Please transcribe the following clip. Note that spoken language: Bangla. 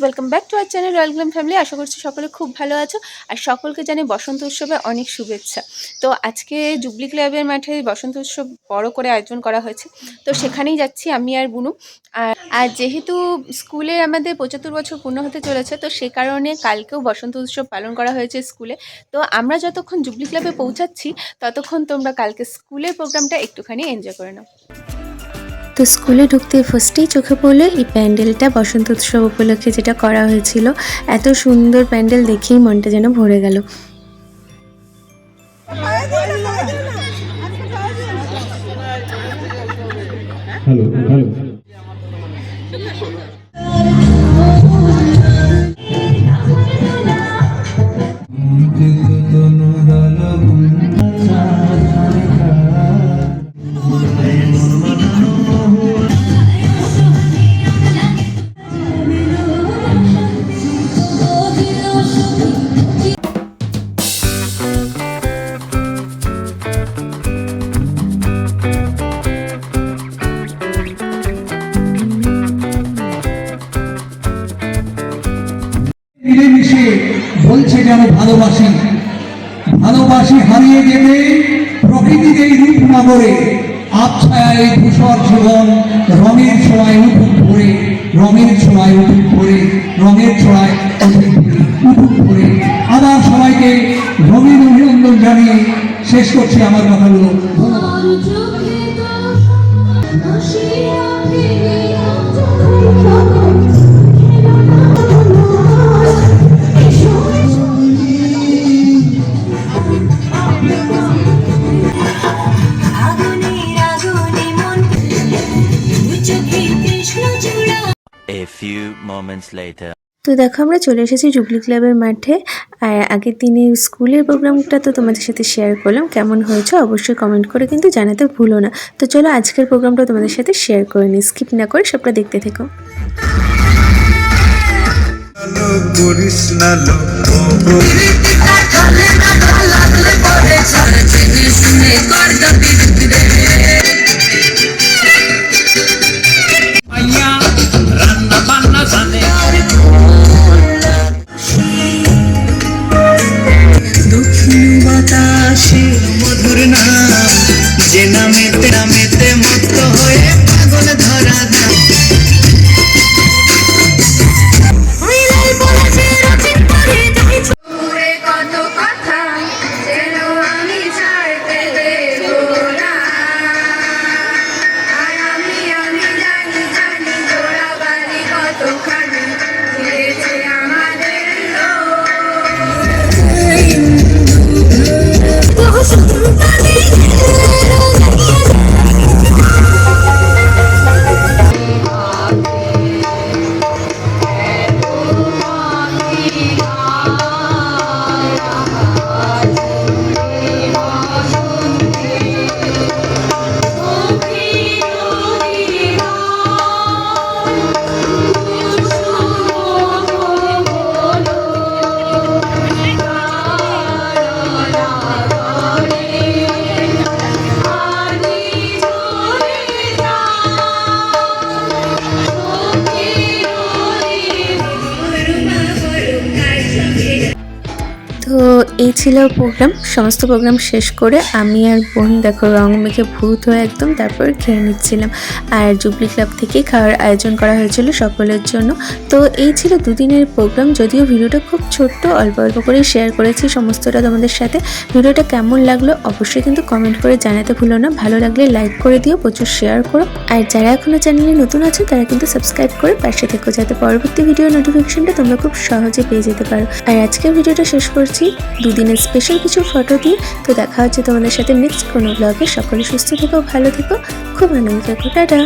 Welcome back to our channel royal glam family. আশা করছি সকলে খুব ভালো আছো আর সকলকে জানি বসন্ত উৎসবে অনেক শুভেচ্ছা। তো আজকে জুবলি ক্লাবের মাঠে বসন্ত উৎসব বড় করে আয়োজন করা হয়েছে, তো সেখানেই যাচ্ছি আমি আর বুনু। আর যেহেতু স্কুলে আমাদের 75 বছর পূর্ণ হতে চলেছে, তো সে কারণে কালকেও বসন্ত উৎসব পালন করা হয়েছে স্কুলে। তো আমরা যতক্ষণ জুবলি ক্লাবে পৌঁছাচ্ছি ততক্ষণ তোমরা কালকে স্কুলের প্রোগ্রামটা একটুখানি এনজয় করে নাও। তো স্কুলে ঢুকতে ফার্স্টেই চোখে পড়লো এই প্যান্ডেলটা, বসন্ত উৎসব উপলক্ষে যেটা করা হয়েছিল। এত সুন্দর প্যান্ডেল দেখেই মনটা যেন ভরে গেল। মিলেমিশে বলছে যেন ভালোবাসি, ভালোবাসি হারিয়ে যেতে প্রকৃতির এই রূপ নগরে, আবছায় এই ধূসর জীবন রঙের ছোঁয়ায় উঠুক ভরে, রঙের ছোঁয়ায় উঠুক ভরে, রঙের ছোঁয়ায় উঠুক ভরে। আবার সবাইকে রঙিন অভিনন্দন জানিয়ে শেষ করছি আমার কথাগুলো। A few moments later. তো দেখো আমরা চলে এসেছি জুবলি ক্লাবের মাঠে। আর আগের দিনের স্কুলের প্রোগ্রামটা তো তোমাদের সাথে শেয়ার করলাম, কেমন হয়েছে অবশ্যই কমেন্ট করে কিন্তু জানাতে ভুলো না। তো চলো আজকের প্রোগ্রামটা তোমাদের সাথে শেয়ার করে নিই, স্কিপ না করে সবটা দেখতে থেকো। মধুর নাম যে নামেতে নামেতে মুক্ত হয়ে পাগল ধরা দাম। তো এই ছিল প্রোগ্রাম। সমস্ত প্রোগ্রাম শেষ করে আমি আর বোন দেখো রং মেখে ভূত হয়ে একদম তারপর খেয়ে নিচ্ছিলাম। আর জুবলি ক্লাব থেকে খাওয়ার আয়োজন করা হয়েছিল সকলের জন্য। তো এই ছিল দুদিনের প্রোগ্রাম, যদিও ভিডিওটা খুব ছোট্ট, অল্প অল্প করে শেয়ার করেছি সমস্তটা তোমাদের সাথে। ভিডিওটা কেমন লাগলো অবশ্যই কিন্তু কমেন্ট করে জানাতে ভুলো না। ভালো লাগলে লাইক করে দিও, প্রচুর শেয়ার করো। আর যারা এখনও চ্যানেলে নতুন আছে তারা কিন্তু সাবস্ক্রাইব করে পাশে থেকো, যাতে পরবর্তী ভিডিও নোটিফিকেশনটা তোমরা খুব সহজে পেয়ে যেতে পারো। আর আজকের ভিডিওটা শেষ করছি দুদিনের স্পেশাল কিছু ফটো দিয়ে। তো দেখা হচ্ছে তোমাদের সাথে নেক্সট কোনো ব্লগে। সকলে সুস্থ থেকো, ভালো থেকো, খুব আনন্দ থেকো, টাটা।